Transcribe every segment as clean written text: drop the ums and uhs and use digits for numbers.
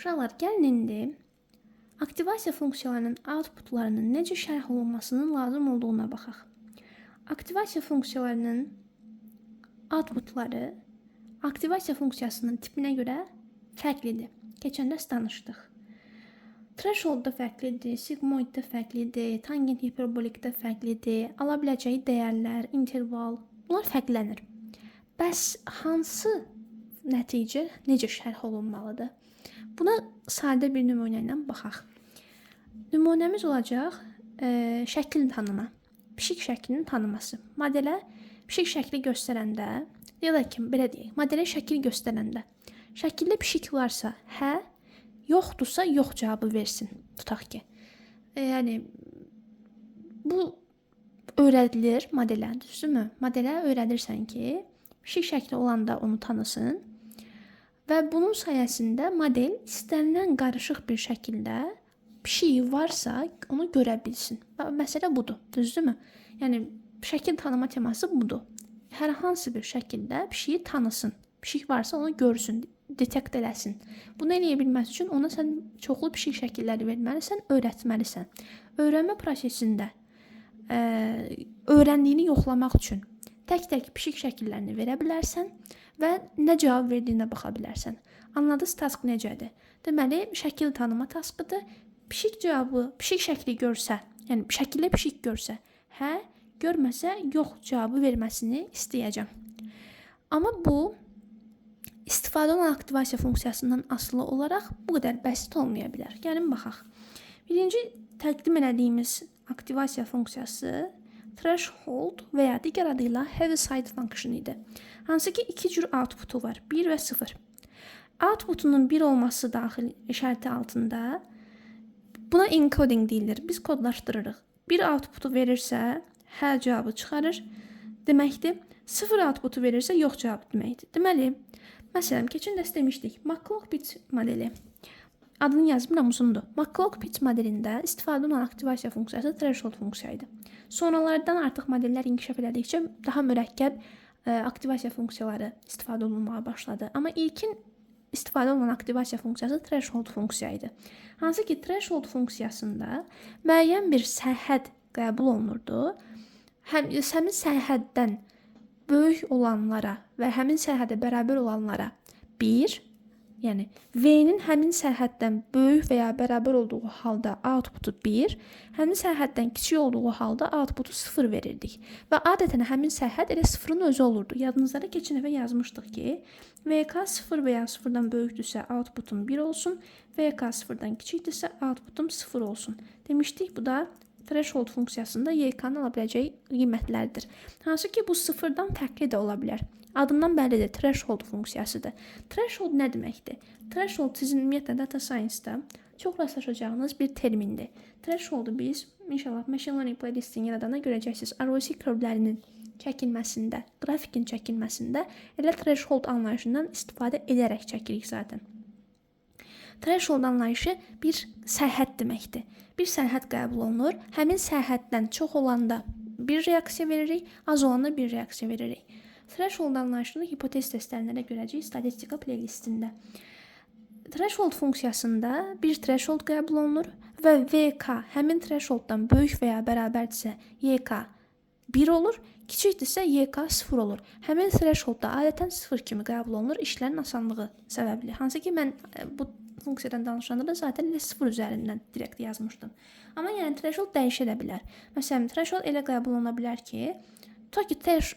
Uşaqlar, gəlin indi aktivasiya funksiyalarının outputlarının necə şərh olunmasının lazım olduğuna baxaq. Aktivasiya funksiyalarının outputları aktivasiya funksiyasının tipinə görə fərqlidir. Keçəndə danışdıq. Threshold da fərqlidir, sigmoid da fərqlidir, tangent hiperbolik də fərqlidir, ala biləcəyi dəyərlər, interval, bunlar fərqlənir. Bəs hansı nəticə necə şərh olunmalıdır? Buna sadə bir nümunə ilə baxaq. Nümunəmiz olacaq şəklin tanıma, pişik şəklinin tanıması. Modelə pişik şəkli göstərəndə, ya da ki, belə deyək, modelə şəkil göstərəndə, şəkildə pişik varsa, hə, yoxdursa, yox cavabı versin, tutaq ki. Yəni, bu öyrədilir modelə, düzdürmü? Modelə öyrədirsən ki, pişik şəkli olanda onu tanısın və bunun sayəsində model istənilən qarışıq bir şəkildə pişiyi varsa onu görə bilsin. Və məsələ budur, düzdürmü? Yəni, şəkil tanıma teması budur. Hər hansı bir şəkildə pişiyi tanısın. Pişik varsa onu görsün, detekt eləsin. Bunu eləyə bilməsi üçün ona sən çoxlu pişik şəkilləri verməlisən, öyrətməlisən. Öyrənmə prosesində öyrəndiyini yoxlamaq üçün tək-tək pişik şəkillərini verə bilərsən və nə cavab verdiyinə baxa bilərsən. Anladınız, task necədir? Deməli, şəkil tanıma taskıdır. Pişik cavabı, pişik şəkli görsə, yəni şəkildə pişik görsə, hə, görməsə, yox cavabı verməsini istəyəcəm. Amma bu, istifadə olunan aktivasiya funksiyasından asılı olaraq bu qədər bəsit olmaya bilər. Gəlin baxaq. Birinci təqdim elədiyimiz aktivasiya funksiyası threshold və ya digər adıyla heaviside function idi. Hansı ki, iki cür outputu var, 1 və 0. Outputunun 1 olması daxil şərti altında buna encoding deyilir. Biz kodlaşdırırıq. 1 outputu verirsə, hə cavabı çıxarır deməkdir. 0 outputu verirsə, yox cavabı deməkdir. Deməli, məsələn, keçən dərs demişdik, McCloud-Pitts modeli. Adını yazmıram, uzundur. McCloud-Pitts modelində istifadə olunan aktivasiya funksiyası threshold funksiyaydı. Sonralardan artıq modellər inkişaf elədikcə daha mürəkkəb aktivasiya funksiyaları istifadə olunmağa başladı. Amma ilkin istifadə olunan aktivasiya funksiyası threshold funksiyaydı. Hansı ki, threshold funksiyasında müəyyən bir sərhəd qəbul olunurdu. Həmin sərhəddən böyük olanlara və həmin sərhədə bərabər olanlara 1, yəni V-nin həmin sərhəddən böyük və ya bərabər olduğu halda outputu 1, həmin sərhəddən kiçik olduğu halda outputu 0 verirdik. Və adətən həmin sərhəd elə 0-ın özü olurdu. Yadınızda keçən dəfə yazmışdıq ki, VK 0 və ya 0-dan böyükdürsə outputum 1 olsun, VK 0-dan kiçikdirsə outputum 0 olsun. Demişdik, bu da threshold funksiyasında YK-nın ala biləcəyi qiymətlərdir. Hansı ki, bu 0-dan fərqli də ola bilər. Adından bəllidir, threshold funksiyasıdır. Threshold nə deməkdir? Threshold sizin ümumiyyətlə data science-da çox rastlaşacağınız bir termindir. Thresholdu biz, inşallah, machine learning playlistini yaradana görəcəksiniz. ROC curvelərinin çəkilməsində, qrafikin çəkilməsində elə threshold anlayışından istifadə edərək çəkirik zaten. Threshold anlayışı bir sərhəd deməkdir. Bir sərhəd qəbul olunur. Həmin sərhəddən çox olanda bir reaksiya veririk, az olanda bir reaksiya veririk. Threshold anlayışını hipotez testlərinə görəcəyik statistika playlistində. Threshold funksiyasında bir threshold qəbul olunur və VK həmin thresholddan böyük və ya bərabərdirsə YK 1 olur, kiçikdirsə YK 0 olur. Həmin thresholdda adətən 0 kimi qəbul olunur işlərin asanlığı səbəbli. Hansı ki, mən bu funksiyadan danışanda da zaten elə 0 üzərindən direkt yazmışdım. Amma yəni threshold dəyişə də bilər. Məsələn, threshold elə qəbul oluna bilər ki, tutaq ki,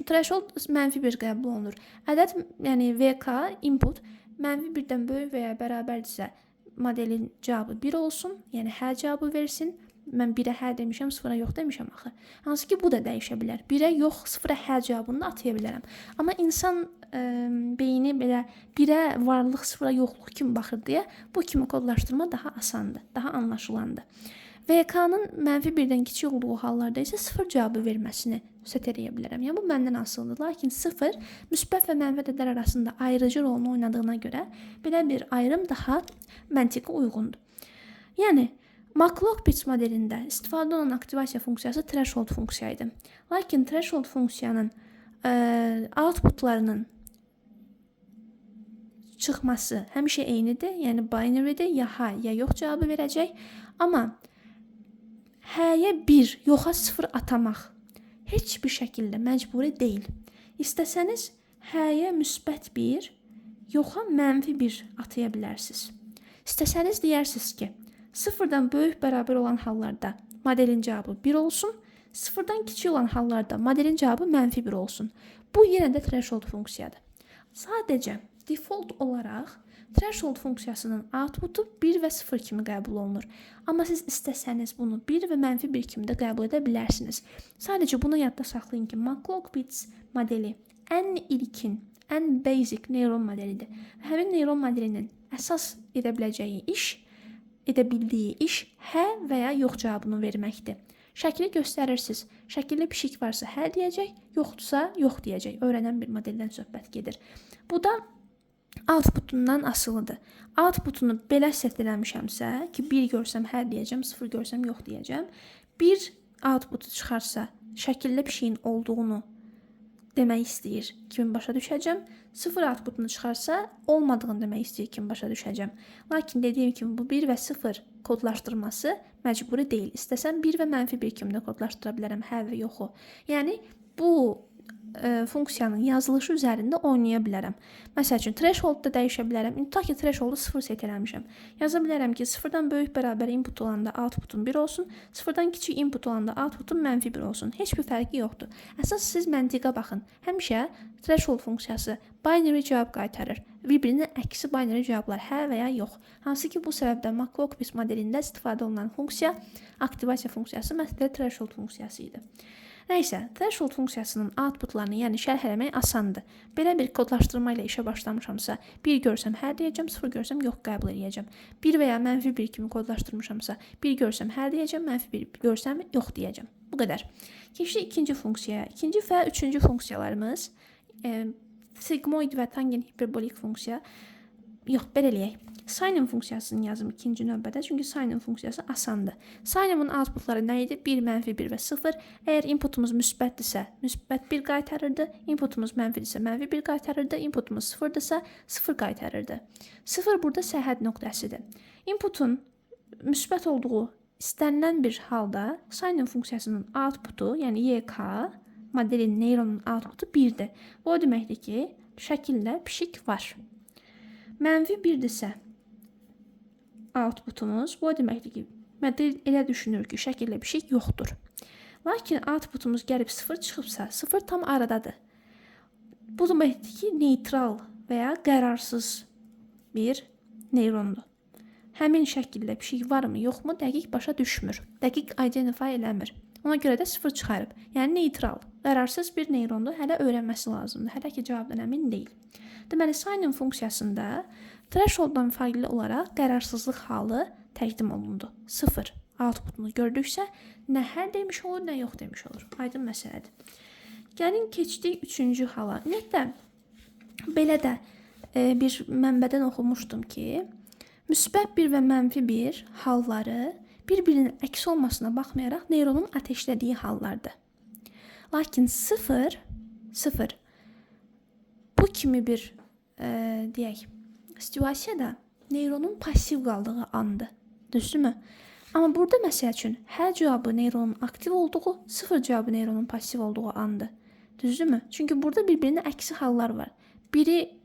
threshold -1 qəbul olunur. Ədəd, yəni VK input -1-dən böyük və ya bərabərdirsə modelin cavabı 1 olsun, yəni hə cavabı versin. Mən 1-ə hə demişəm, 0-a yox demişəm axı. Hansı ki, bu da dəyişə bilər. 1-ə yox, 0-a hə cavabını da ataya bilərəm. Amma insan beyni belə 1-ə varlıq, 0-a yoxluq kimi baxır deyə bu kimi kodlaşdırma daha asandır, daha anlaşılandır. VK-nın -1-dən kiçik olduğu hallarda isə 0 cavabı verməsini set eləyə bilərəm. Yəni, bu məndən asılıdır. Lakin 0 müsbət və mənfi ədədlər arasında ayrıcı rolunu oynadığına görə belə bir ayrım daha məntiqə uyğundur. Yəni, McCloud-Pitts modelində istifadə olunan aktivasiya funksiyası threshold funksiyaydı. Lakin threshold funksiyanın outputlarının çıxması həmişə eynidir, yəni binary-dir, ya ha, ya yox cavabı verəcək. Amma hə-yə 1, yoxa 0 atamaq heç bir şəkildə məcburi deyil. İstəsəniz hə-yə müsbət 1, yoxa mənfi 1 ataya bilərsiniz. İstəsəniz deyərsiniz ki, 0-dan böyük bərabər olan hallarda modelin cavabı 1 olsun, 0-dan kiçik olan hallarda modelin cavabı mənfi 1 olsun. Bu yenə də threshold funksiyadır. Sadəcə default olaraq threshold funksiyasının outputu 1 və 0 kimi qəbul olunur. Amma siz istəsəniz bunu 1 və mənfi 1 kimi də qəbul edə bilərsiniz. Sadəcə bunu yadda saxlayın ki, McLaughlin modeli ən ilkin, ən basic neyron modelidir. Həmin neyron modelinin əsas edə bildiyi iş hə və ya yox cavabını verməkdir. Şəkili göstərirsiniz. Şəkildə pişik varsa hə deyəcək, yoxdursa yox deyəcək. Öyrənən bir modeldən söhbət gedir. Bu da outputundan asılıdır. Outputunu belə set eləmişəmsə ki, 1 görsəm hə deyəcəm, 0 görsəm yox deyəcəm. 1 outputu çıxarsa şəkildə pişiyin olduğunu demək istəyir kimi başa düşəcəm. 0 outputunu çıxarsa olmadığını demək istəyir kimi başa düşəcəm. Lakin dediyim kimi bu 1 və 0 kodlaşdırması məcburi deyil. İstəsəm 1 və mənfi 1 kimi də kodlaşdıra bilərəm hə və yoxu. Yəni bu funksiyanın yazılışı üzərində oynaya bilərəm. Məsəl üçün threshold-da dəyişə bilərəm. Tutaq ki, threshold-u 0 set eləmişəm. Yaza bilərəm ki, 0-dan böyük bərabər input olanda outputun 1 olsun, 0-dan kiçik input olanda outputun mənfi 1 olsun. Heç bir fərqi yoxdur. Əsas siz məntiqə baxın. Həmişə threshold funksiyası binary cavab qaytarır. Bir-birinin əksi binary cavablar hə və ya yox. Hansı ki, bu səbəbdən McLaughlin modelində istifadə olunan funksiya aktivasiya funksiyası məhz threshold funksiyası idi. Nəysə, threshold funksiyasının outputlarını, yəni şərh eləmək asandır. Belə bir kodlaşdırma ilə işə başlamışamsa, 1 görsəm hə deyəcəm, 0 görsəm yox qəbul edəcəm. 1 və ya mənfi 1 kimi kodlaşdırmışamsa, 1 görsəm hə deyəcəm, mənfi 1 görsəm yox deyəcəm. Bu qədər. Keçdik ikinci funksiyaya. İkinci və üçüncü funksiyalarımız sigmoid və tangent hiperbolik funksiya. Yox, belə eləyək. Sinin funksiyasını yazım ikinci növbədə, çünki sinin funksiyası asandır. Sinin outputları nə idi? 1, mənfi 1 və 0. Əgər inputumuz müsbətdirsə, müsbət 1 qaytarırdı. Inputumuz mənfidirsə, mənfi 1 qaytarırdı. Inputumuz 0-dırsa, 0 qaytarırdı. 0 burada sərhəd nöqtəsidir. Inputun müsbət olduğu istənilən bir halda sinin funksiyasının outputu, yəni YK, modelin neyronun outputu 1-dir. Bu o deməkdir ki, şəkildə pişik var. Mənfi 1-dirsə outputumuz, bu o deməkdir ki, model elə düşünür ki, şəkildə pişik yoxdur. Lakin outputumuz gəlib 0 çıxıbsa, 0 tam aradadır. Bu deməkdir ki, neytral və ya qərarsız bir neyrondur. Həmin şəkildə pişik varmı, yoxmu dəqiq başa düşmür. Dəqiq identify eləmir. Ona görə də 0 çıxarıb. Yəni neytral, qərarsız bir neyrondur. Hələ öyrənməsi lazımdır. Hələ ki cavabdan əmin deyil. Deməli, sinin funksiyasında thresholddan fərqli olaraq qərarsızlıq halı təqdim olundu. 0 outputunu gördüksə, nə hə demiş olur, nə yox demiş olur. Aydın məsələdir. Gəlin keçdik üçüncü hala. Ümumiyyətlə, belə də bir mənbədən oxumuşdum ki, müsbət 1 və mənfi 1 halları bir-birinin əksi olmasına baxmayaraq neyronun ateşlədiyi hallardır. Lakin 0 bu kimi bir deyək, situasiyada neyronun pasiv qaldığı andır. Düzdürmü? Amma burada məsəl üçün hə cavabı neyronun aktiv olduğu, 0 cavabı neyronun pasiv olduğu andır. Düzdürmü? Çünki burada bir-birinin əksi hallar var. Biri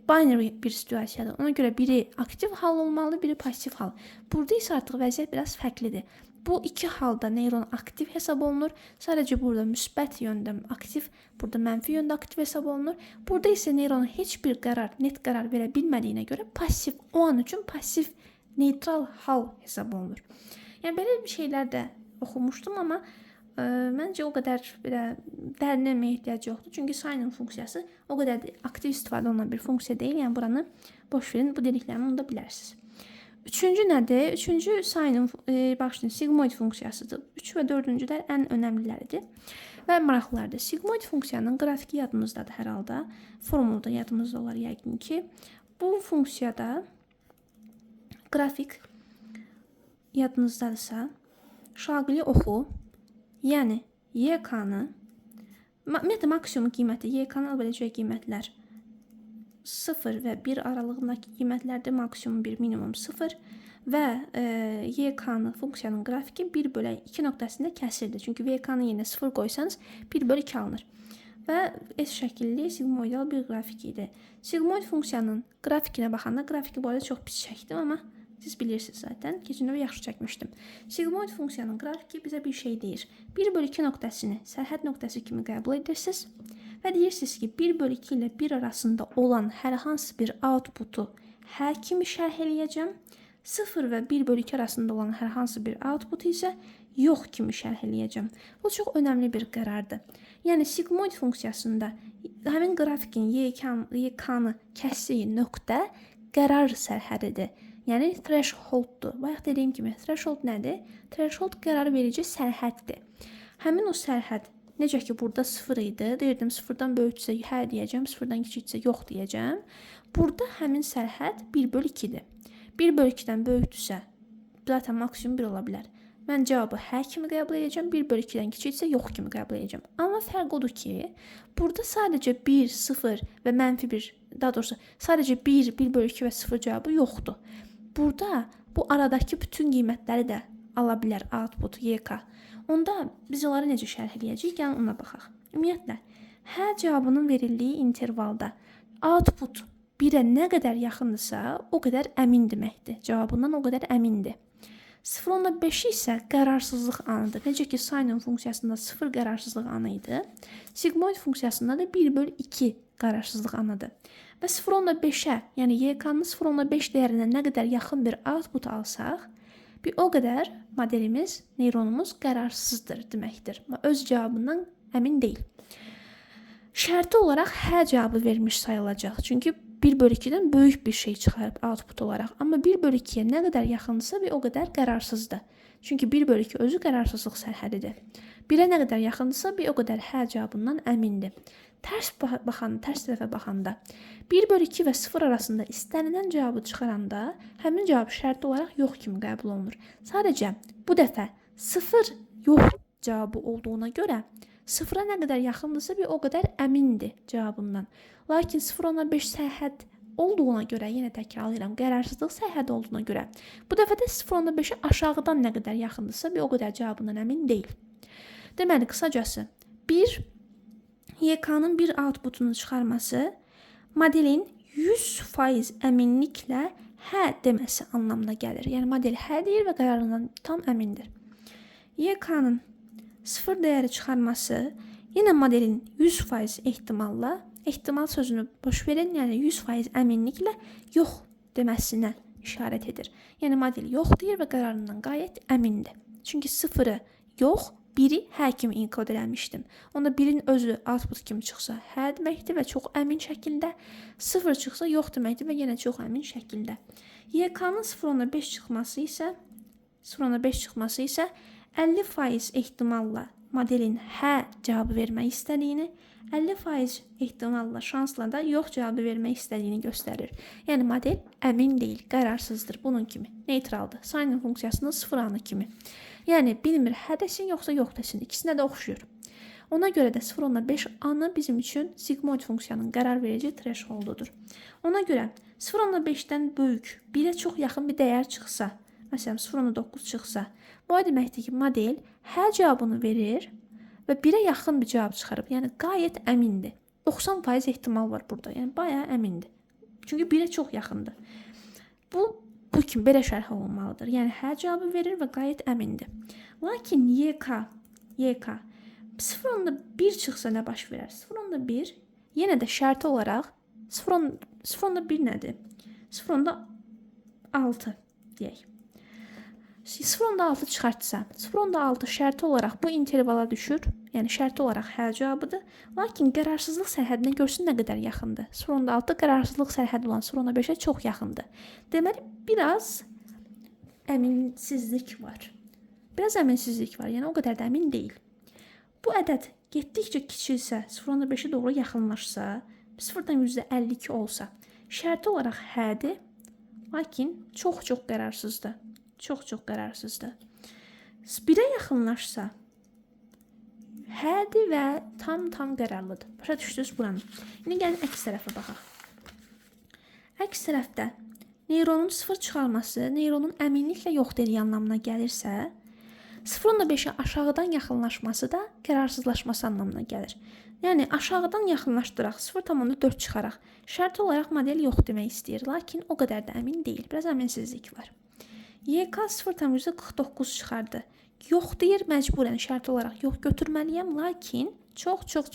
binary bir situasiyadır. Ona görə biri aktiv hal olmalı, biri pasiv hal. Burada isə artıq vəziyyət biraz fərqlidir. Bu iki halda neyron aktiv hesab olunur. Sadəcə burada müsbət yöndə aktiv, burada mənfi yöndə aktiv hesab olunur. Burada isə neyron heç bir qərar, net qərar verə bilmədiyinə görə pasiv, o an üçün pasiv, neytral hal hesab olunur. Yəni belə bir şeylər də oxumuşdum, amma məncə o qədər belə dərinləməyə ehtiyac yoxdur. Çünki sinin funksiyası o qədər aktiv istifadə olunan bir funksiya deyil. Yəni buranı boş verin, bu dediklərimi unuda bilərsiniz. Üçüncü nədir? Üçüncü sinin, baxın, sigmoid funksiyasıdır. 3 və 4-cülər ən önəmliləridir və maraqlılardır. Sigmoid funksiyanın qrafiki yadımızdadır hər halda. Formulu da yadımızda olar yəqin ki. Bu funksiyada qrafik yadınızdadırsa, şaqili oxu, yəni YK-nı, ümumiyyətlə maksimum qiyməti, YK-nı ala biləcək qiymətlər 0 və 1 aralığındakı qiymətlərdə maksimum 1, minimum 0 və YK-nı funksiyanın qrafiki 1 bölü 2 nöqtəsində kəsirdir. Çünki VK-nın yerinə 0 qoysanız 1 bölü 2 alınır. Və S şəkilli sigmoidal bir qrafik idi. Sigmoid funksiyanın qrafikinə baxanda, qrafiki bu arada çox pis çəkdim, amma siz bilirsiniz zaten. Keçən dəfə yaxşı çəkmişdim. Sigmoid funksiyanın qrafiki bizə bir şey deyir. 1 bölü 2 nöqtəsini sərhəd nöqtəsi kimi qəbul edirsiniz və deyirsiniz ki, 1 bölü 2 ilə 1 arasında olan hər hansı bir outputu H kimi şərh eləyəcəm. 0 və 1 bölü 2 arasında olan hər hansı bir outputu isə yox kimi şərh eləyəcəm. Bu çox önəmli bir qərardır. Yəni sigmoid funksiyasında həmin qrafikin YK-nı kəsdiyi nöqtə qərar sərhədidir. Yəni thresholddur. Bayaq dediyim kimi threshold nədir? Threshold qərar verici sərhəddir. Həmin o sərhəd necə ki burada 0 idi. Deyirdim 0-dan böyüksə hə deyəcəm, 0-dan kiçiksə yox deyəcəm. Burada həmin sərhəd 1 bölü 2-dir. 1 bölü 2-dən böyükdürsə zaten maksimum 1 ola bilər. Mən cavabı hə kimi qəbul edəcəm, 1 bölü 2-dən kiçiksə yox kimi qəbul edəcəm. Amma fərq odur ki, burada sadəcə 1, 0 və mənfi 1, daha doğrusu sadəcə 1, 1 bölü 2 və 0 cavabı yoxdur. Burada bu aradakı bütün qiymətləri də ala bilər output YK. Onda biz onları necə şərh edəcəyik? Gəlin ona baxaq. Ümumiyyətlə, hə cavabının verildiyi intervalda output 1-ə nə qədər yaxındırsa, o qədər əmin deməkdir. Cavabından o qədər əmindir. 0,5 isə qərarsızlıq anıdır. Necə ki, sinin funksiyasında 0 qərarsızlıq anı idi. Sigmoid funksiyasında da 1 bölü 2 qərarsızlıq anıdır. Və 0,5-ə, yəni YK-nın 0,5 dəyərinə nə qədər yaxın bir output alsaq, bir o qədər modelimiz, neyronumuz qərarsızdır deməkdir. Öz cavabından əmin deyil. Şərti olaraq hə cavabı vermiş sayılacaq. Çünki 1 bölü 2-dən böyük bir şey çıxarıb output olaraq. Amma 1 bölü 2-yə nə qədər yaxındırsa bir o qədər qərarsızdır. Çünki 1 bölü 2 özü qərarsızlıq sərhədidir. 1-ə nə qədər yaxındırsa bir o qədər hə cavabından əmindir. Tərs tərəfə baxanda 1 bölü 2 və 0 arasında istənilən cavabı çıxaranda həmin cavab şərti olaraq yox kimi qəbul olunur. Sadəcə bu dəfə 0 yox cavabı olduğuna görə 0-a nə qədər yaxındırsa bir o qədər əmindir cavabından. Lakin 0,5 sərhəd olduğuna görə, yenə təkrarlayıram, qərarsızlıq sərhəd olduğuna görə bu dəfə də 0,5-ə aşağıdan nə qədər yaxındırsa bir o qədər cavabından əmin deyil. Deməli, qısacası 1 YK-nın bir outputunu çıxarması modelin 100% əminliklə hə deməsi anlamına gəlir. Yəni model hə deyir və qərarından tam əmindir. YK-nın 0 dəyəri çıxarması yenə modelin 100% ehtimalla, ehtimal sözünü boş verin, yəni 100% əminliklə yox deməsinə işarət edir. Yəni model yox deyir və qərarından qayət əmindir. Çünki 0-ı yox, 1-i hə kimi inkod eləmişdim. Onda 1-in özü output kimi çıxsa hə deməkdir və çox əmin şəkildə, 0 çıxsa yox deməkdir və yenə çox əmin şəkildə. YK-nın 0,5 çıxması isə 50% ehtimalla modelin hə cavabı vermək istədiyini, 50% ehtimalla, şansla da yox cavabı vermək istədiyini göstərir. Yəni model əmin deyil, qərarsızdır. Bunun kimi neytraldır. Sinin funksiyasının 0 anı kimi. Yəni bilmir hə desin yoxsa yox desin. İkisinə də oxşuyur. Ona görə də 0,5 anı bizim üçün sigmoid funksiyanın qərar verici thresholdudur. Ona görə 0,5-dən böyük, 1-ə çox yaxın bir dəyər çıxsa, məsələn 0,9 çıxsa, bu deməkdir ki, model hə cavabını verir və 1-ə yaxın bir cavab çıxarıb. Yəni qayət əmindir. 90% ehtimal var burada. Yəni bayağı əmindir. Çünki 1-ə çox yaxındır. Bu kimi belə şərh olunmalıdır. Yəni hə cavabı verir və qayət əmindir. Lakin YK 0,1 çıxsa nə baş verər? 0,1 yenə də şərti olaraq 0,1 nədir? 0,6 deyək. 0,6 çıxartsa, 0,6 şərti olaraq bu intervala düşür. Yəni şərti olaraq hə cavabıdır. Lakin qərarsızlıq sərhədinə görsün nə qədər yaxındır. 0,6 qərarsızlıq sərhədi olan 0,5-ə çox yaxındır. Deməli, biraz əminsizlik var. Yəni o qədər də əmin deyil. Bu ədəd getdikcə kiçilsə, 0,5-ə doğru yaxınlaşsa, 0-dan %52 olsa, şərti olaraq hədir, lakin çox-çox qərarsızdır. Çox-çox qərarsızdır. 1-ə yaxınlaşsa, hədir və tam qərarlıdır. Başa düşdünüz buranı. İndi gəlin əks tərəfə baxaq. Əks tərəfdə neyronun 0 çıxarması neyronun əminliklə yox dediyi anlamına gəlirsə, 0.5-ə aşağıdan yaxınlaşması da qərarsızlaşması anlamına gəlir. Yəni aşağıdan yaxınlaşdıraq, 0.4 çıxaraq, şərti olaraq model yox demək istəyir, lakin o qədər də əmin deyil. Biraz əminsizlik var. YK 0.49 çıxardı. Yox deyir, məcburən şərti olaraq yox götürməliyəm, lakin çox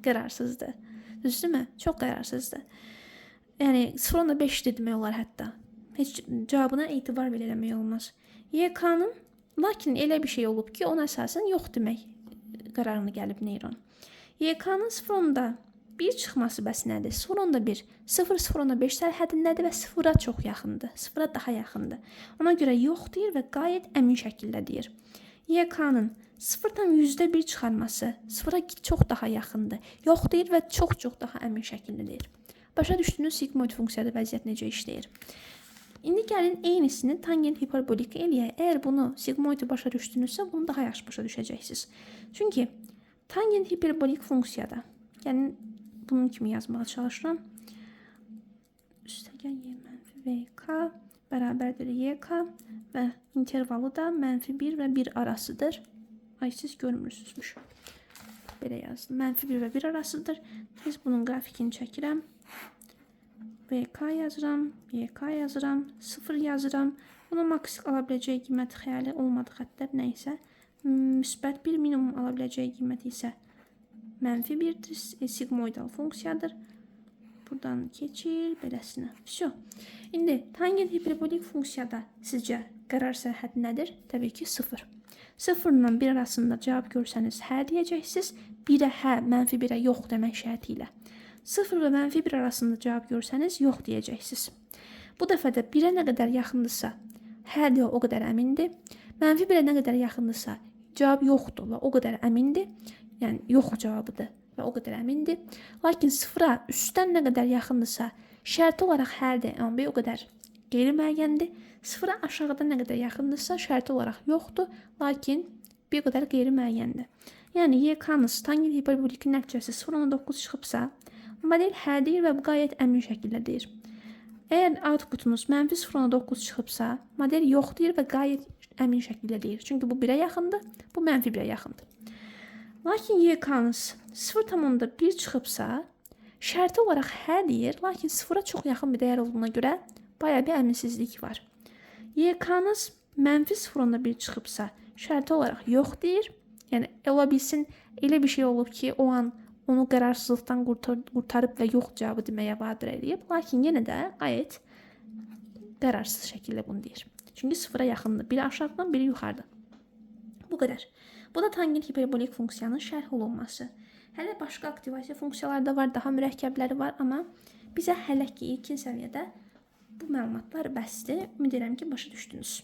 qərarsızdır. Düzdürmü? Çox qərarsızdır. Yəni 0.5 demək olar hətta. Heç cavabına etibar belə eləmək olmaz. YK-nın lakin elə bir şey olub ki, ona əsasən yox demək qərarına gəlib neyron. YK-nın 0.1 çıxması bəs nədir? 0.1, 0.5 sərhədindədir və 0-a çox yaxındır. 0-a daha yaxındır. Ona görə yox deyir və qayət əmin şəkildə deyir. YK-nın 0.1 çıxarması 0-a çox daha yaxındır. Yox deyir və çox daha əmin şəkildə deyir. Başa düşdüyünüz sigmoid funksiyada vəziyyət necə işləyir? İndi gəlin eynisini tangent hiperbolik eləyək. Əgər bunu sigmoidi başa düşdünüzsə, bunu daha yaxşı başa düşəcəksiniz. Çünki tangent hiperbolik funksiyada, gəlin bunun kimi yazmağa çalışıram. Üstəgəl y mənfi vk bərabərdir yk və intervalı da -1 və 1 arasıdır. Ay, siz görmürsünüzmüş. Belə yazdım. -1 və 1 arasıdır. Biz bunun qrafikini çəkirəm. VK yazıram, YK yazıram, 0 yazıram. Buna maks ala biləcəyi qiymət xəyali olmadı xəttlər nəysə. Müsbət 1 minimum ala biləcəyi qiymət isə -1-dir, sigmoidal funksiyadır. Buradan keçir, beləsinə. Всё. İndi tangent hiperbolik funksiyada sizcə qərar sərhədi nədir? Təbii ki 0. 0 ilə 1 arasında cavab görsəniz hə deyəcəksiniz. 1-ə hə, -1-ə yox demək şərti ilə. 0 və -1 arasında cavab görsəniz yox deyəcəksiniz. Bu dəfə də 1-ə nə qədər yaxındırsa hə deyə o qədər əmindir. -1-ə nə qədər yaxındırsa cavab yoxdur və o qədər əmindir. Yəni yox cavabıdır və o qədər əmindir. Lakin 0-a üstdən nə qədər yaxındırsa şərti olaraq hərdir, amma o qədər qeyri-müəyyəndir. 0-a aşağıdan nə qədər yaxındırsa şərti olaraq yoxdur, lakin bir qədər qeyri-müəyyəndir. Yəni YK-nız tangent hiperbolikin nəticəsi 0.9 çıxıbsa, model hə deyir və qayət əmin şəkildə deyir. Əgər outputunuz -0.9 çıxıbsa, model yox deyir və qayət əmin şəkildə deyir. Çünki bu 1-ə yaxındır, bu -1-ə yaxındır. Lakin YK-nız 0.1 çıxıbsa, şərti olaraq hə deyir, lakin 0-a çox yaxın bir dəyər olduğuna görə bayağı bir əminsizlik var. YK-nız -0.1 çıxıbsa, şərti olaraq yox deyir. Yəni ola bilsin elə bir şey olub ki, o an onu qərarsızlıqdan qurtarıb və yox cavabı deməyə vadar edib. Lakin yenə də qayət qərarsız şəkildə bunu deyir. Çünki 0-a yaxındır. Biri aşağıdan, biri yuxarıdan. Bu qədər. Bu da tangent hiperbolik funksiyanın şərh olunması. Hələ başqa aktivasiya funksiyaları da var, daha mürəkkəbləri var, amma bizə hələ ki ilkin səviyyədə bu məlumatlar bəsdir. Ümid edirəm ki, başa düşdünüz.